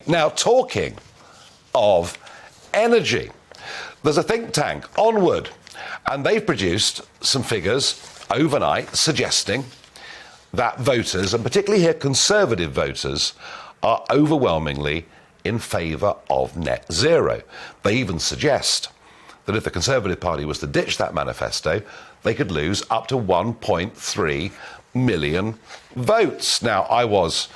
Now, talking of energy, there's a think tank, Onward, and they've produced some figures overnight suggesting that voters, and particularly here Conservative voters, are overwhelmingly in favour of net zero. They even suggest that if the Conservative Party was to ditch that manifesto, they could lose up to 1.3 million votes. Now, I was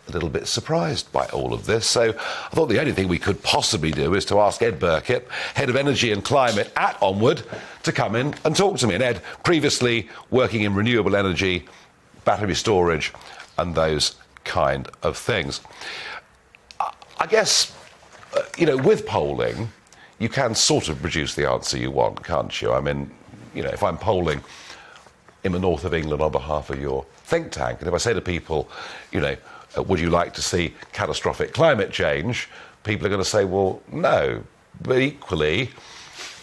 a little bit surprised by all of this, so I thought the only thing we could possibly do is to ask Ed Birkett, Head of Energy and Climate at Onward, to come in and talk to me. And Ed, previously working in renewable energy, battery storage and those kind of things. I guess, with polling, you can sort of produce the answer you want, can't you? I mean, if I'm polling in the north of England on behalf of your think tank, and if I say to people, would you like to see catastrophic climate change? People are going to say, well, no. But equally,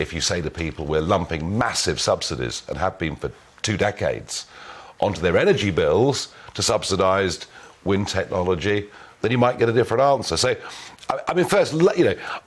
if you say to people, we're lumping massive subsidies, and have been for 2 decades, onto their energy bills to subsidised wind technology, then you might get a different answer. So, first,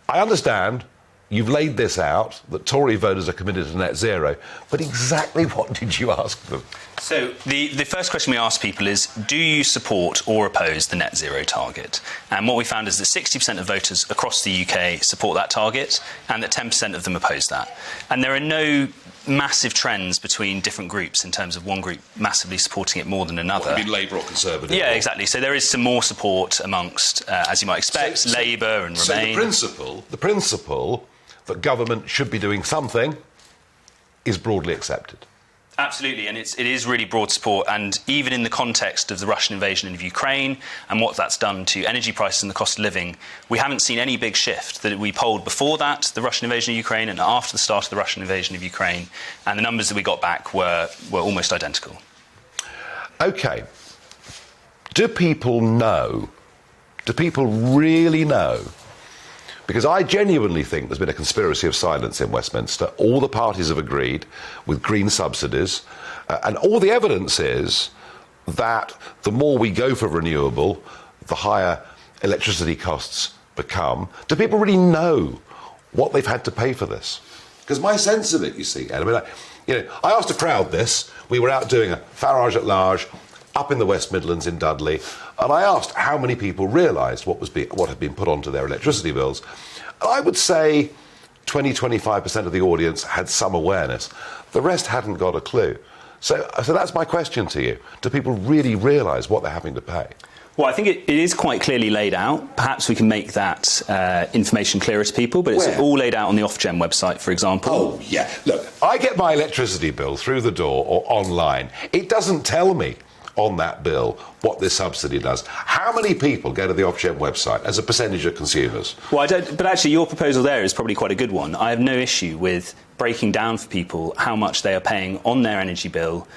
I understand you've laid this out, that Tory voters are committed to net zero, but exactly what did you ask them? So the first question we ask people is, do you support or oppose the net zero target? And what we found is that 60% of voters across the UK support that target, and that 10% of them oppose that. And there are no massive trends between different groups in terms of one group massively supporting it more than another. What, you mean Labour or Conservative? Yeah, exactly. So there is some more support amongst, as you might expect, Labour and Remain. So the principle that government should be doing something is broadly accepted. Absolutely, and it is really broad support, and even in the context of the Russian invasion of Ukraine and what that's done to energy prices and the cost of living, we haven't seen any big shift. That we polled before that, the Russian invasion of Ukraine, and after the start of the Russian invasion of Ukraine, and the numbers that we got back were almost identical. OK. Do people know? Do people really know? Because I genuinely think there's been a conspiracy of silence in Westminster. All the parties have agreed with green subsidies, and all the evidence is that the more we go for renewable, the higher electricity costs become. Do people really know what they've had to pay for this? Because my sense of it, you see, Ed, I asked a crowd this. We were out doing a Farage at Large up in the West Midlands in Dudley, and I asked how many people realised what had been put onto their electricity bills. And I would say 20-25% of the audience had some awareness. The rest hadn't got a clue. So that's my question to you. Do people really realise what they're having to pay? Well, I think it is quite clearly laid out. Perhaps we can make that information clearer to people, but it's all laid out on the Ofgem website, for example. Oh, yeah. Look, I get my electricity bill through the door or online. It doesn't tell me on that bill what this subsidy does. How many people go to the Offshoring website as a percentage of consumers? Well, but actually your proposal there is probably quite a good one. I have no issue with breaking down for people how much they are paying on their energy bill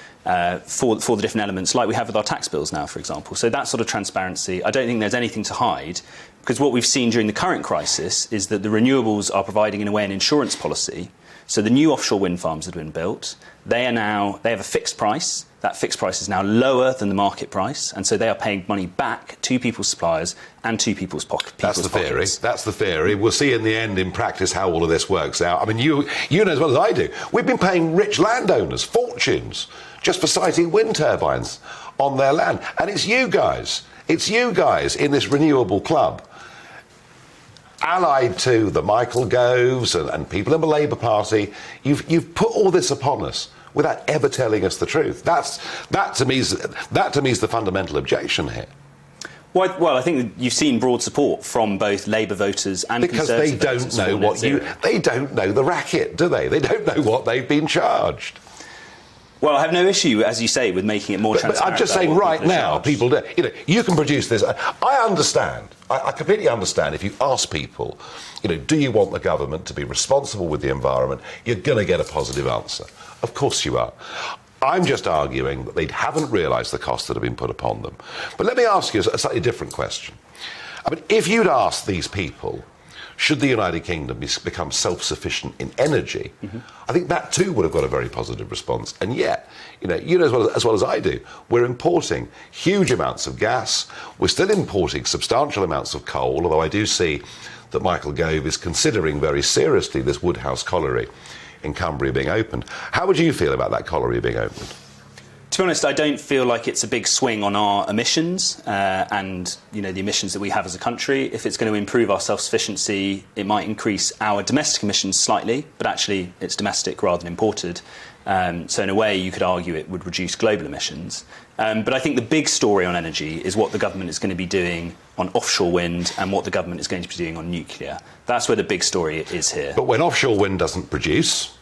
for the different elements, like we have with our tax bills now, for example. So that sort of transparency, I don't think there's anything to hide, because what we've seen during the current crisis is that the renewables are providing, in a way, an insurance policy. So the new offshore wind farms that have been built, they have a fixed price. That fixed price is now lower than the market price, and so they are paying money back to people's suppliers and to people's pockets. That's the theory. That's the theory. We'll see in the end, in practice, how all of this works out. I mean, you know as well as I do, we've been paying rich landowners fortunes just for siting wind turbines on their land. And it's you guys in this renewable club, allied to the Michael Goves and people in the Labour Party, you've put all this upon us without ever telling us the truth. That to me is the fundamental objection here. Well, I think you've seen broad support from both Labour voters and Conservative voters. Because they don't know the racket, do they? They don't know what they've been charged. Well, I have no issue, as you say, with making it more transparent. But I'm just saying right now, people do. You can produce this. I understand. I completely understand if you ask people, do you want the government to be responsible with the environment, you're going to get a positive answer. Of course you are. I'm just arguing that they haven't realised the costs that have been put upon them. But let me ask you a slightly different question. I mean, if you'd asked these people, should the United Kingdom become self-sufficient in energy, I think that too would have got a very positive response. And yet, you know as well as I do, we're importing huge amounts of gas. We're still importing substantial amounts of coal, although I do see that Michael Gove is considering very seriously this Woodhouse colliery in Cumbria being opened. How would you feel about that colliery being opened? To be honest, I don't feel like it's a big swing on our emissions and the emissions that we have as a country. If it's going to improve our self-sufficiency, it might increase our domestic emissions slightly, but actually it's domestic rather than imported. So in a way, you could argue it would reduce global emissions. But I think the big story on energy is what the government is going to be doing on offshore wind and what the government is going to be doing on nuclear. That's where the big story is here. But when offshore wind doesn't produce,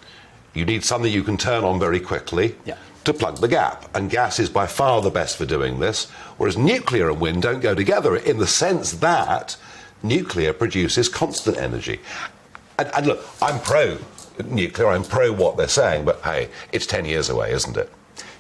you need something you can turn on very quickly. Yeah. To plug the gap. And gas is by far the best for doing this, whereas nuclear and wind don't go together in the sense that nuclear produces constant energy. And look, I'm pro-nuclear, I'm pro what they're saying, but hey, it's 10 years away, isn't it?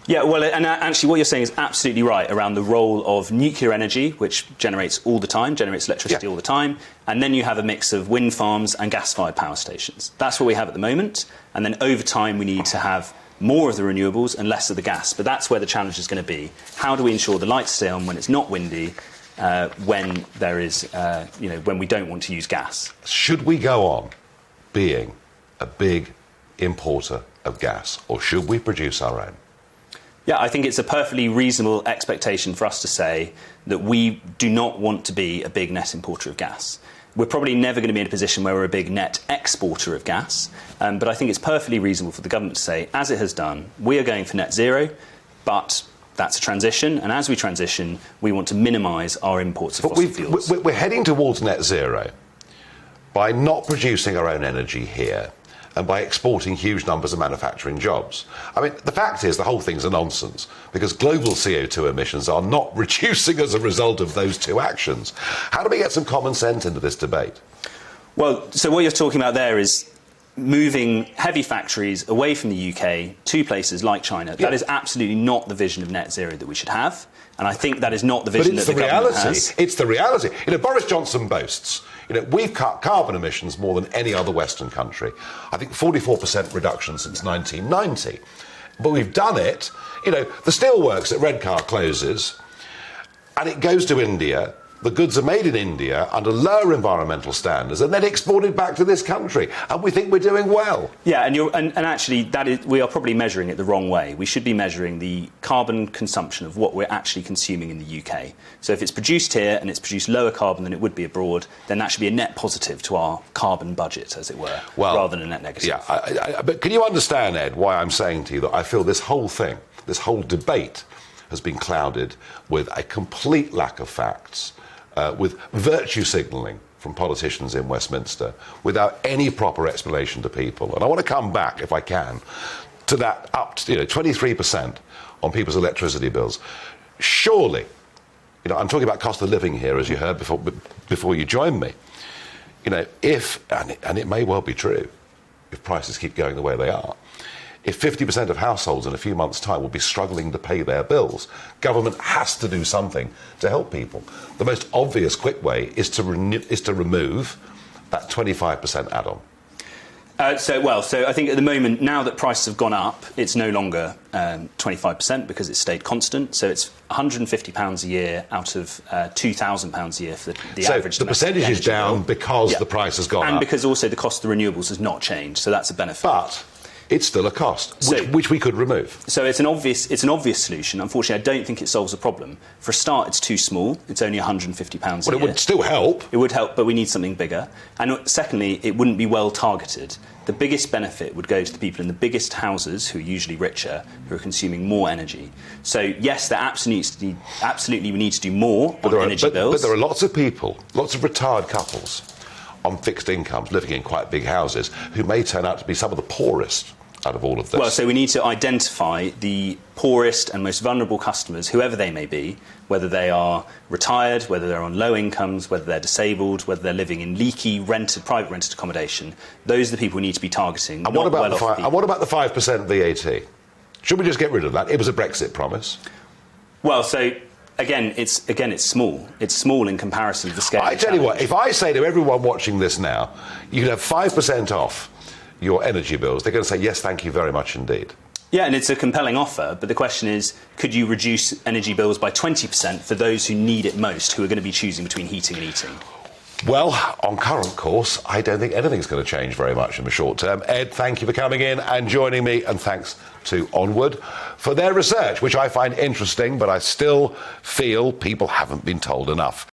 Yeah, well, and actually what you're saying is absolutely right around the role of nuclear energy, which generates all the time, generates electricity all the time, and then you have a mix of wind farms and gas-fired power stations. That's what we have at the moment, and then over time we need to have more of the renewables and less of the gas. But that's where the challenge is going to be. How do we ensure the lights stay on when it's not windy, when there is, when we don't want to use gas? Should we go on being a big importer of gas, or should we produce our own? Yeah, I think it's a perfectly reasonable expectation for us to say that we do not want to be a big net importer of gas. We're probably never going to be in a position where we're a big net exporter of gas, but I think it's perfectly reasonable for the government to say, as it has done, we are going for net zero, but that's a transition, and as we transition, we want to minimise our imports of fossil fuels. We're heading towards net zero by not producing our own energy here and by exporting huge numbers of manufacturing jobs. I mean, the fact is the whole thing's a nonsense because global CO2 emissions are not reducing as a result of those two actions. How do we get some common sense into this debate? Well, so what you're talking about there is moving heavy factories away from the UK to places like China. Yeah. That is absolutely not the vision of net zero that we should have. And I think that is not the vision that the reality. government has. It's the reality. Boris Johnson boasts, we've cut carbon emissions more than any other Western country. I think 44% reduction since 1990. But we've done it. The steelworks at Redcar closes and it goes to India. The goods are made in India under lower environmental standards and then exported back to this country. And we think we're doing well. Yeah, and actually, we are probably measuring it the wrong way. We should be measuring the carbon consumption of what we're actually consuming in the UK. So if it's produced here and it's produced lower carbon than it would be abroad, then that should be a net positive to our carbon budget, as it were, rather than a net negative. Yeah, but can you understand, Ed, why I'm saying to you that I feel this whole thing, this whole debate has been clouded with a complete lack of facts, with virtue signalling from politicians in Westminster without any proper explanation to people. And I want to come back, if I can, to that up to 23% on people's electricity bills. Surely, I'm talking about cost of living here, as you heard before you joined me. If, and it may well be true, if prices keep going the way they are, if 50% of households in a few months' time will be struggling to pay their bills, government has to do something to help people. The most obvious quick way is to remove that 25% add-on. So I think at the moment, now that prices have gone up, it's no longer 25% because it's stayed constant. So it's £150 a year out of £2,000 a year for the average. So the percentage is down because the price has gone up. And because also the cost of the renewables has not changed. So that's a benefit. But it's still a cost, which we could remove. So it's an obvious solution. Unfortunately, I don't think it solves the problem. For a start, it's too small. It's only £150 a year. Well, it would still help. It would help, but we need something bigger. And secondly, it wouldn't be well targeted. The biggest benefit would go to the people in the biggest houses, who are usually richer, who are consuming more energy. So yes, there absolutely we need to do more on energy bills. But there are lots of people, lots of retired couples on fixed incomes living in quite big houses who may turn out to be some of the poorest out of all of this. Well, so we need to identify the poorest and most vulnerable customers, whoever they may be, whether they are retired, whether they're on low incomes, whether they're disabled, whether they're living in leaky, private rented accommodation. Those are the people we need to be targeting. And what about the 5% VAT? Should we just get rid of that? It was a Brexit promise. Well, so Again, it's small. It's small in comparison to the scale. I tell you what, if I say to everyone watching this now, you can have 5% off your energy bills, they're going to say, yes, thank you very much indeed. Yeah, and it's a compelling offer, but the question is, could you reduce energy bills by 20% for those who need it most, who are going to be choosing between heating and eating? Well, on current course, I don't think anything's going to change very much in the short term. Ed, thank you for coming in and joining me, and thanks to Onward for their research, which I find interesting, but I still feel people haven't been told enough.